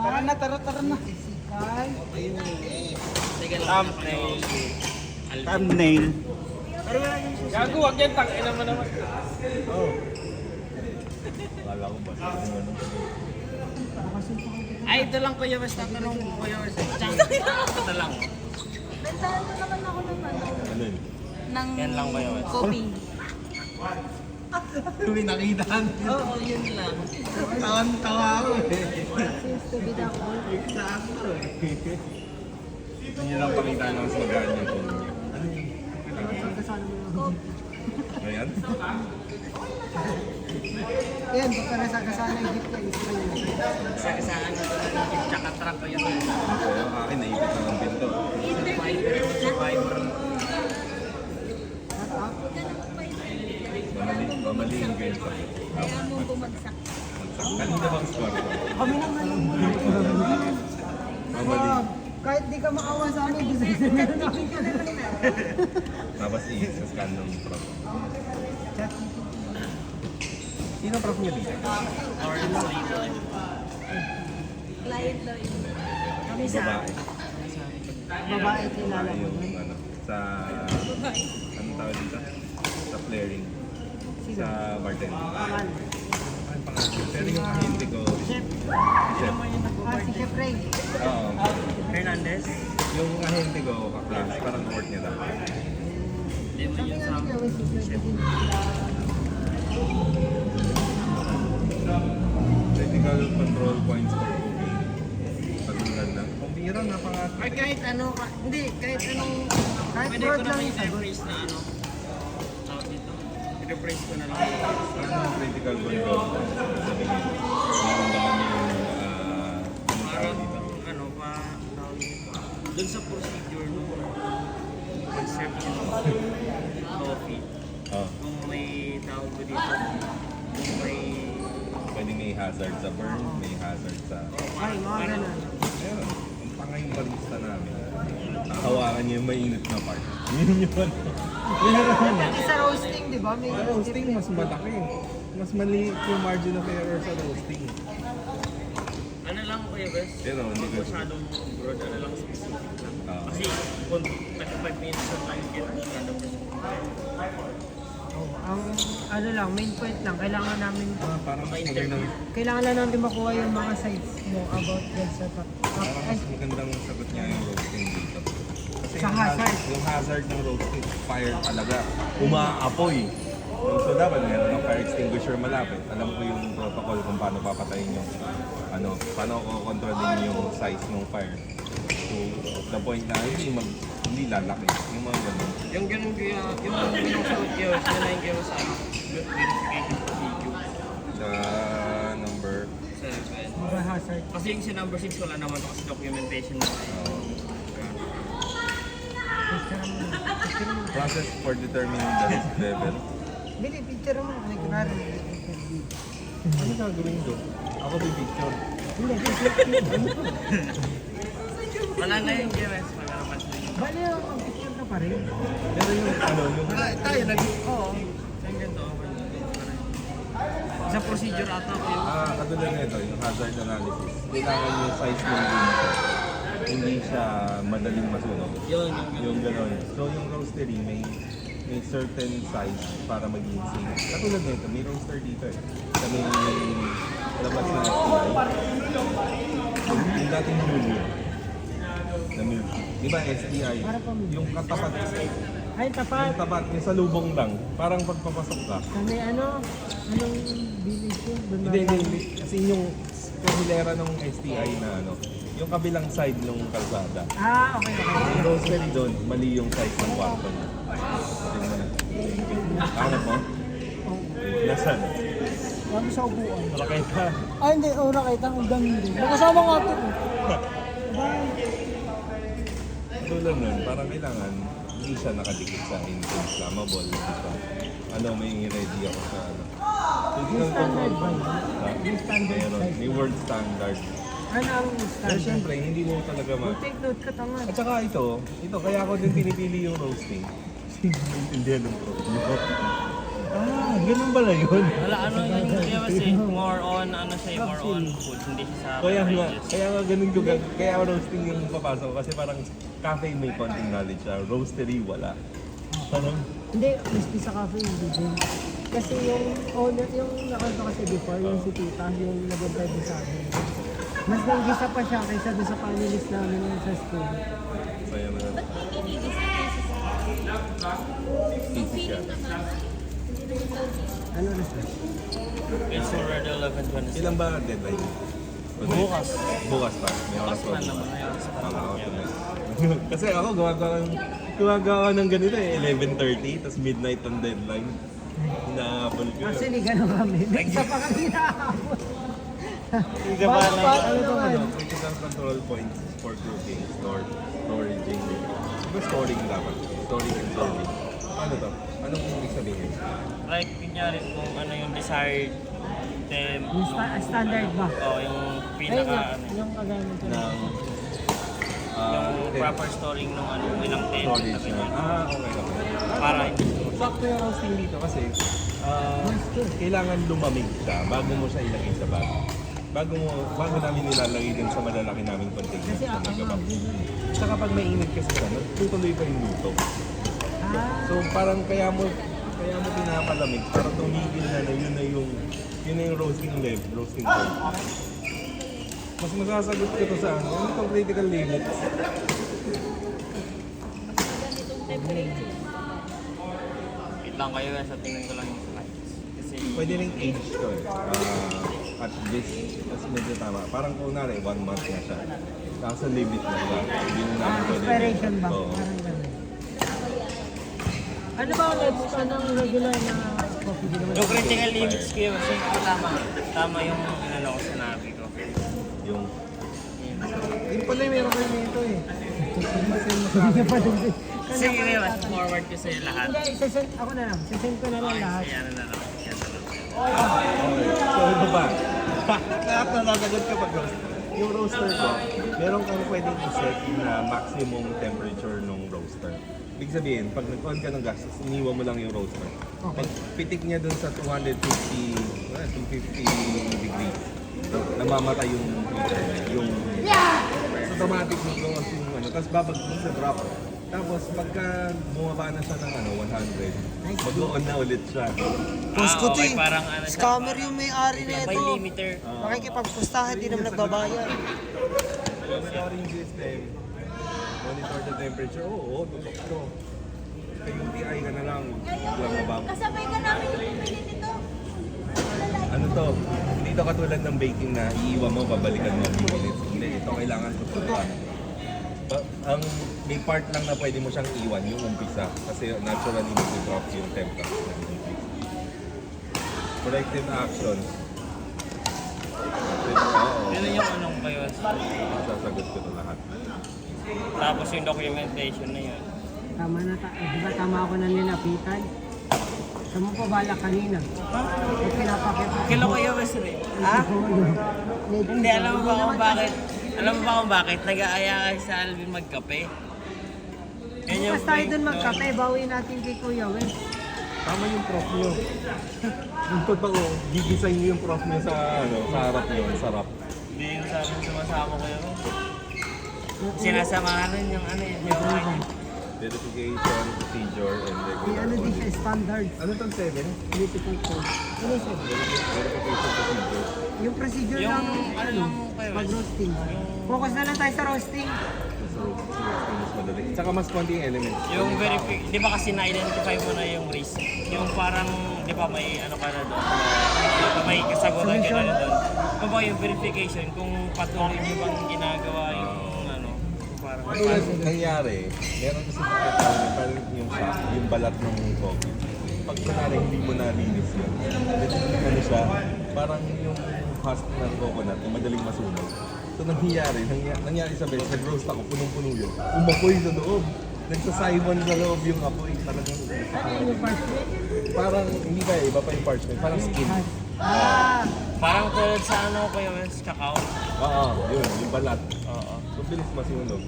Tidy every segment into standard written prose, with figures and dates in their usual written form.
Tara na, tara na. Thumbnail. Thumbnail. Gago, wag yan. Tangin naman naman. Kala ko ba? Ay, ito lang Kuya Wes. Tatanong ko Kuya Wes. Ito lang. Bentahan mo naman ako ng ano, Ano yun? ng Yan lang ba yun? coping. May nakitaan. Oo, yun lang. Tawan-tawa ako eh. Seems to be the goal. Eksakto eh. Gusto niyo lang pakita ng mas magaan yung phone niyo. Ano yun? Ayan? Yan, baka nasa yung gift kayo. Saan tsaka truck ko yun. Sa'yo, akin naipit na ng pinto. Survivor. Mamaliin kayo sa Kaya mo bumagsak. kanina bang score ko? Kami naman yung Mamaliin. kahit di ka makawa sa amin, gusto namin ka naman na. Tapos i-scan ng prof. Chat. Sino prof niyo dito? Lawrence Lee. Client daw yun. Kami sa Babae. babae kilala mo Yung dun. ano, sa... Anong tawag dito? Sa flaring. Sa bartender. Pangal. Ang pangalan. Pero yung ahente ko, Chef. chef. Si Chef Ray. Oo. Hernandez. Yung ahente ko, kaklas, parang court niya dapat. Hindi mo yun sa Technical control points for cooking. Pagulad na. Pambira na pangat. Ay, kahit ano, hindi, kahit anong, Kahit pwede ko word na lang may yung sagot. rephrase na ano. Tawag dito. I-rephrase ko na lang. Ano ang critical control? Sabihin. Meron ba kami yung, anong tawag Parang, dito? ano pa, tawag dito. Doon sa procedure nung concept yung coffee, Oh, kung may tawag ko dito, kung may, pwede may hazard sa burn, may hazard sa... Ay, mga ganun. Meron. Ang pangay yung barista namin. Hawakan niya yung mainit na part. Yun yung ano. Pati sa roasting, di ba? May Sa roasting, mas malaki. Mas maliit yung margin of error sa roasting. ano lang Kuya Bes, Pero hindi ko... masyadong broad, ano lang specific lang. Ah. Kasi kung 35 minutes na tayo kita, kada Oh, ang ano lang, main point lang, kailangan namin Parang mas magandang... kailangan lang natin makuha yung mga sites mo about dyan sa Parang mas magandang sagot niya yung roasting dito. Kasi Sa hazard. yung hazard ng roasting, fire talaga. Umaapoy. So dapat meron ng fire extinguisher malapit. Alam ko yung protocol kung paano papatayin yung paano ko kontrolin yung size ng fire. So, the point na hindi lalaki. Yung mga ganun. Yung ganun kaya, yung sagot kayo, sinalayin kayo sa verification procedure. Sa number, mga hazard. Kasi yung si number 6 wala naman kasi documentation na process for determining the risk level. Bili, picture mo. May kunwari. Ano gagawin doon? Ako may picture. Hindi, picture. wala na yung GMS pagkakapas na yun. Bali, ang picture ka pa rin. Pero yung Tayo oo. Yung ganito, okay. Sa procedure ata ko yung katulad nito, yung hazard analysis. Kailangan yung size ng unit. Hindi siya madaling masunog. yun. Yung gano'n. So yung roastery may certain size para maging safe. Katulad nito, may roaster dito eh. Sa may labas ng STI. Yung dating junior na milk. Di ba STI? Yung katapat. Ay, tapat. Yung tapat, yung sa lubong lang. Parang pagpapasok ka. Kami anong village yun? Doon Hindi. Kasi yung kahilera ng STI na yung kabilang side ng kalsada. Okay. Yung roastery doon, mali yung size ng kwarto niya. Tingnan mo na. Hanap mo? Nasaan? Kami sa upuan. Nakakita. Hindi. Nakita ang dami rin. Nakasama nga ito. Tulad nun, parang kailangan hindi siya nakadikit sa inflammable. May ready ako sa Physical standard control. ba? May standard Meron. size. May word standard. Ano ang Pero standard? syempre, hindi mo talaga Take note ka tanga. At saka ito, kaya ako din pinipili yung roasting. Kasi hindi mo intindihan ng product. Ah, ganun pala yun. Wala, ano yun Kuya kasi more on, ano siya, more on food, hindi siya sa beverages. Kaya nga ganun ko, kaya roasting yung papasok ko kasi parang cafe may konting knowledge siya, roastery wala. Parang, Hindi, crispy sa cafe, hindi din. Kasi yung owner, yung nakanto kasi before, yung si Tita, yung nag-bread sa amin. Mas nanggisa pa siya kaysa doon sa panelist namin sa school. saya na. Ba't iniinis na cases? Easy siya. Ano na siya? It's already 11:26. Ilan ba deadline? Bukas. Bukas pa. May Bukas oras pa. na naman, may oras pa naman. Kasi ako gumagawa ng ganito eh, 11:30, tapos midnight ang deadline. Inaabol ko. Actually, gano'n kami. May isa pa kami naaabot. Isa pa Bago lang. pa, Ano to naman? Critical control points for cooking, storaging. Diba storing dapat? Storing and serving. Ano to? Anong ibig sabihin? Like, kunyari kung ano yung desired temp, Yung standard ba? yung Ayun pinaka, nga, ano, yung kagano ko. Ng yung proper storing ng ano, ilang temp, storage na. Okay. para hindi Sakto yung roasting dito kasi kailangan lumamig siya bago mo siya ilagay sa bag. Bago namin nilalagay din sa malalaki naming container Kasi sa ang megabag. Saka pag mainit kasi siya, tutuloy pa yung luto. So parang kaya mo pinapalamig para tumigil na yun na yung roasting level, roasting point. Mas masasagot ko to sa ano itong critical limits. Ganitong temperature. wait lang kayo sa tingin ko lang yung slides. Kasi Pwede rin age to eh. At this, as medyo tama. Parang kunwari, 1 month na siya. Nasa limit na siya. Hindi na namin pwede. Expiration ba? Oo. Parang gano'n. Ano ba ang extra ng regular na coffee? Di naman yung critical limits ko yun, kasi tama yung ano ko sinabi ko. Yung, Yun pala yung meron kayo nito eh. Hindi niya pa din. Sige rin, mas forward ko sa'yo lahat. Hindi, isasend ako na lang. Sisend ko na lang lahat. Kaya ano na lang. Yan na lang. so ano ba? Lahat na nasagot ka pag roast. Yung roaster ko, meron kang pwedeng iset na maximum temperature ng roaster. Ibig sabihin, pag nag-on ka ng gas, iniwan mo lang yung roaster. Pag pitik niya dun sa 250 degrees, namamatay yung automatic mag-roast yung ano, tapos babag mo sa drop. Tapos pagka bumaba na siya ng 100, mag-on na ulit siya. Okay, parang ano siya. Scammer yung may-ari na May ito. limiter. Makikipagpustahan, di naman nagbabayad. Monitoring system, monitor the temperature. Oo, tutok to. Kaya yung TI ka na lang, lang mababa. Kasabay ka namin yung bumili nito. Ano to? Hindi to katulad ng baking na iiwan mo, babalikan mo a few minutes. Hindi, ito kailangan tutukan. Ang may part lang na pwede mo siyang iwan, yung umpisa. Kasi naturally mag-drop yung temperature. Corrective actions. Oo, Yun yung anong kayo. sasagot ko to lahat. Tapos yung documentation na yun. Tama na di ba tama ako na nilapitan? Sa mo pa bala kanina. At pinapakita. Kilo kayo, Wesley. Ha? Hindi, alam mo ba kung bakit? Alam mo ba kung bakit? Nag-aaya ka sa Alvin magkape? Yan Bukas tayo dun magkape, bawi natin kay Kuya Wes. Tama yung prof nyo. Yung totoo, gigisayin nyo yung prof nyo sa, sa harap nyo, ang sarap. Hindi yung sabi sumasama ko yun. Sinasamahan yung ano yun. Yung Verification, procedure, and May ano din siya, regular standards. Ano tong 7? Political code. Ano siya? Verification procedure. Yung procedure Yung ng ano lang kayo, pag-roasting. Focus na lang tayo sa roasting. So, mas madali. Tsaka mas konting elements. yung di ba kasi na-identify mo na yung risk? Yung parang, di ba may ano ka na doon? Di ba may kasagutan ka na doon? Kung ba yung verification, kung patuloy nyo bang ginagawa yung ano, parang... Katulad nangyari, meron kasi parang yung shop, yung balat ng coffee. Pag kunwari hindi mo nalinis yun, ano siya, parang yung husk ng coconut na madaling masunog. So nangyari sa best, nag-roast ako, punong-puno yun. Umapoy sa loob. Nagsasaibon sa loob yung apoy. Talagang, Ano yung parchment? parang, hindi ba iba pa yung parchment, parang skin. Parang tulad sa ano kayo, kakao? Oo, yun, yung balat. Oo. So bilis masunog.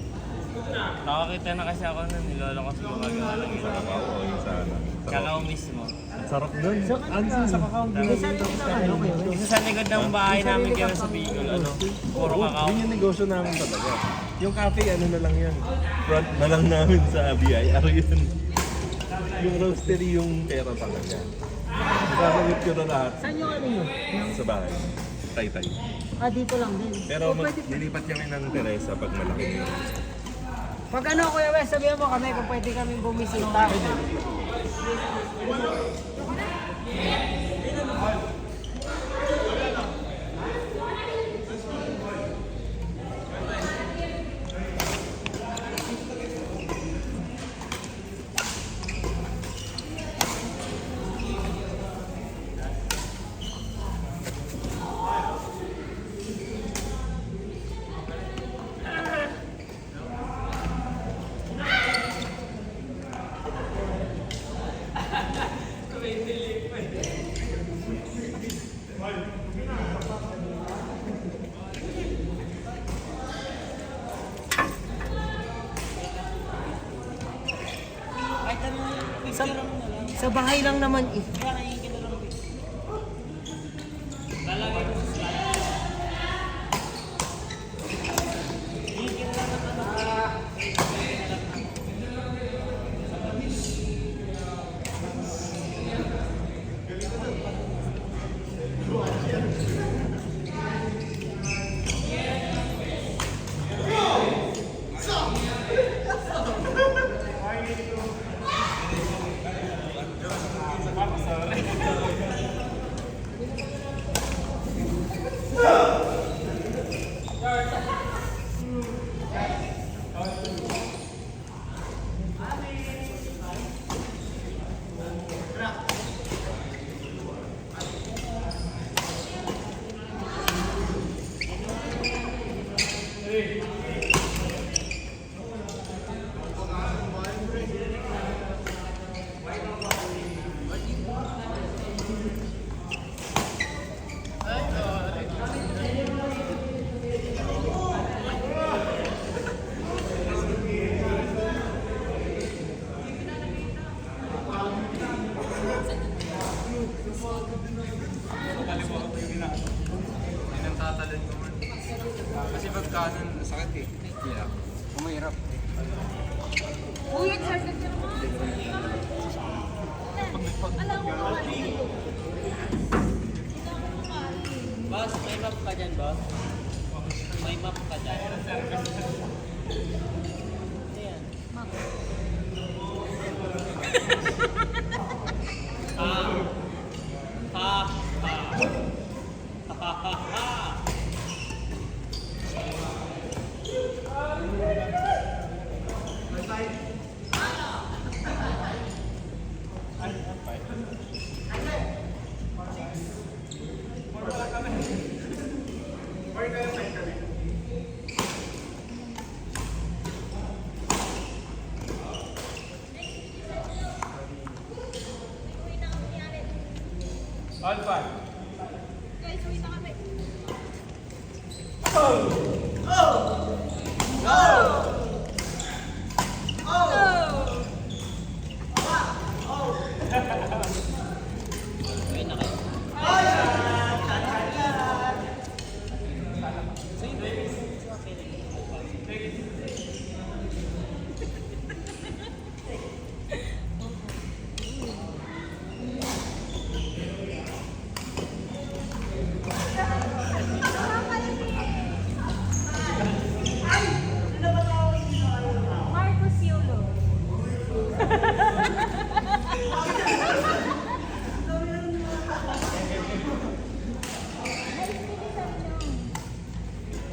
Nakakita na kasi ako nun, nilolo ko sa gumagawa ng gano'n. Oo, yung sa ano. Kakao mismo. Ang sarap nun. Ansin sa kakao. Isa lang ng ano kayo. Isa sa likod ng bahay namin kayo sa Bicol, ano, puro kakao. Yun yung negosyo namin talaga. Yung cafe, ano na lang yan. Front na lang namin sa BIR yun. Yung roastery yung pera talaga. Sasagot ko na lahat Saan yung ano yun? sa bahay. Tay-tay. Ah, dito lang din. Pero O, pwede, nilipat kami ng Teresa pag malaki yung roastery. pag ano Kuya Wes, sabihan mo kami kung pwede kami bumisita. Sa, sa bahay lang naman eh. Kasi pag kanan, sakit eh. Hirap. Umahirap. Uy, excited ka naman. Alam mo, Boss, may map ka dyan, boss? May map ka dyan. guys, uwi na kami. Marcos Yolo.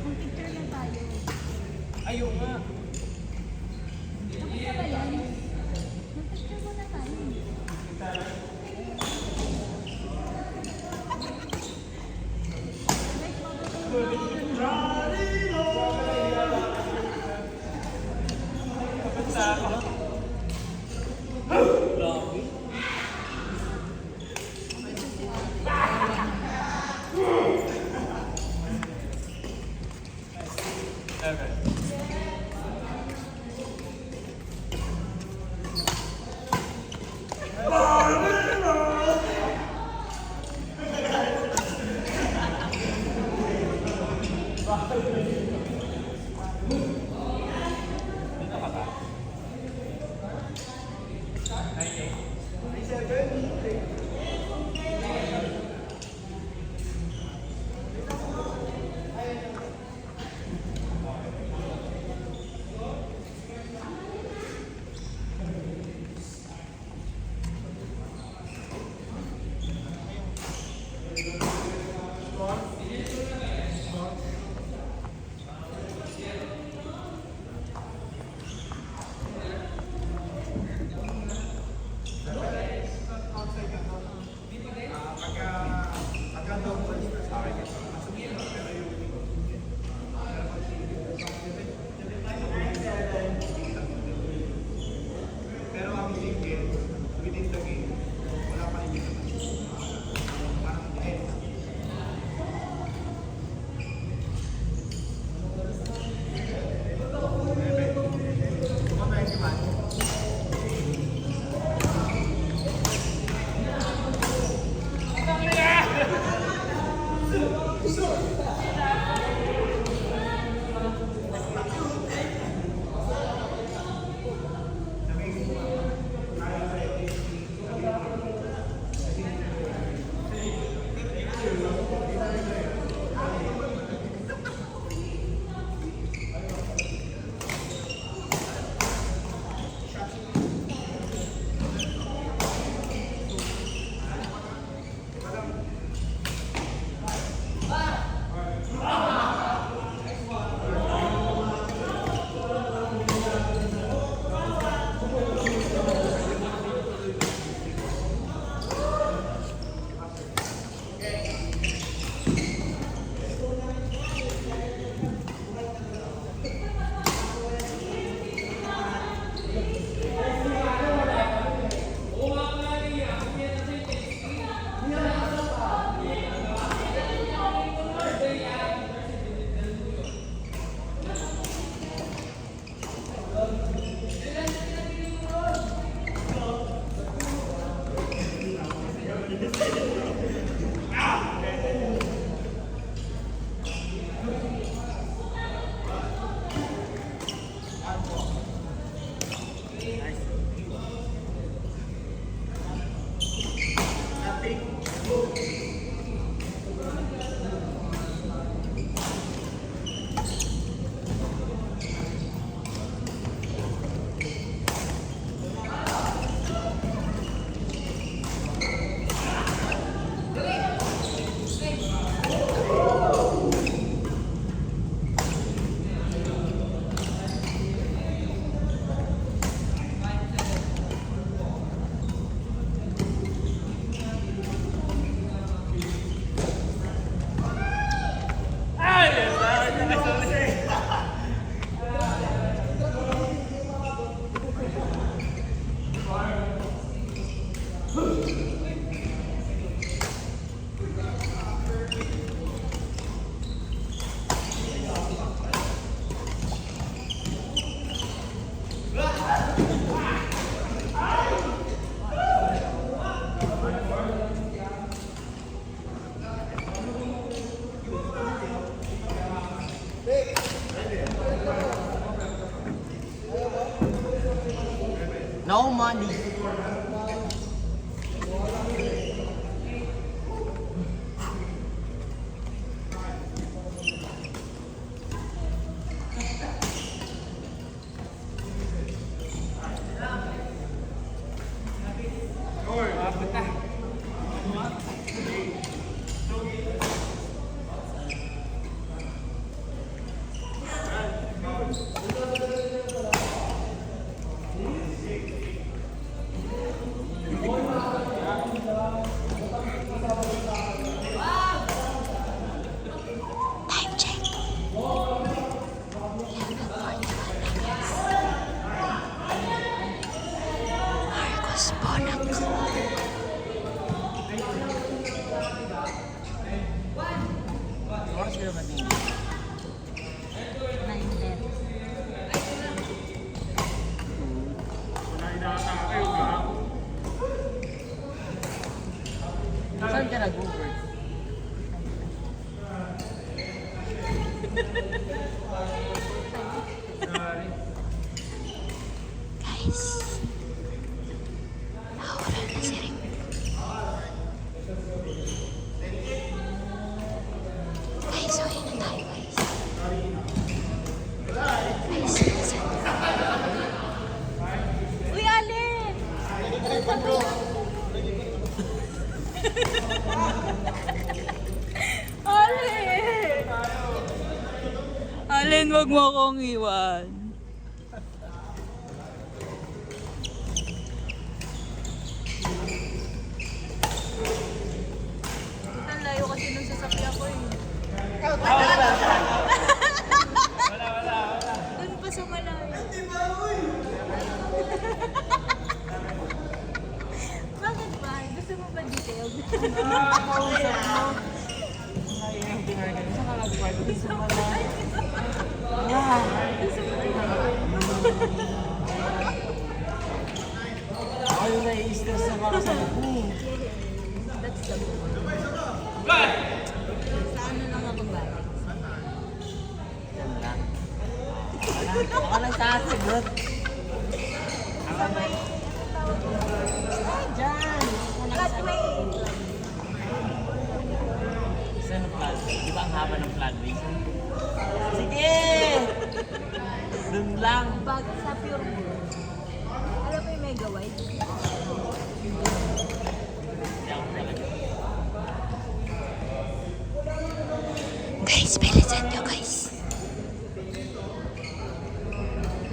Mag-picture na tayo. Ayaw nga. Tapos na ba yan? Mag-picture muna tayo. No money. Oras sila ba tingin? 9:10. Saan ka nag-Uber? Uy, Alin! Alin! Alin, wag mo akong iwan. Ang layo kasi nung sasakyan ko eh. Doon pa sa malayo. Bakit ba? Gusto mo ba detailed? Kausap mo. Ay, hindi nga ganun. Saan ka nag-party? Gusto mo na. Ay, nai-stress na para sa buko. That's the point. Sa ano lang ako galing? Ako lang sasagot. Sabay. Diyan. Flatway. Saan ang flatway? Di ba ang haba ng flatway? Sige! Doon lang. Bag sa Pure Gold. Alam mo yung Mega White? Hindi ako talaga. Guys, bilisan nyo guys.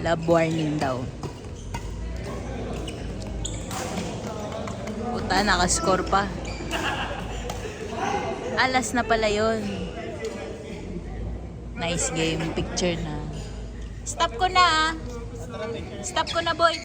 Love warning daw. Puta, nakascore pa. Alas na pala yun. Nice game. Picture na. Stop ko na ah. Stop ko na boy.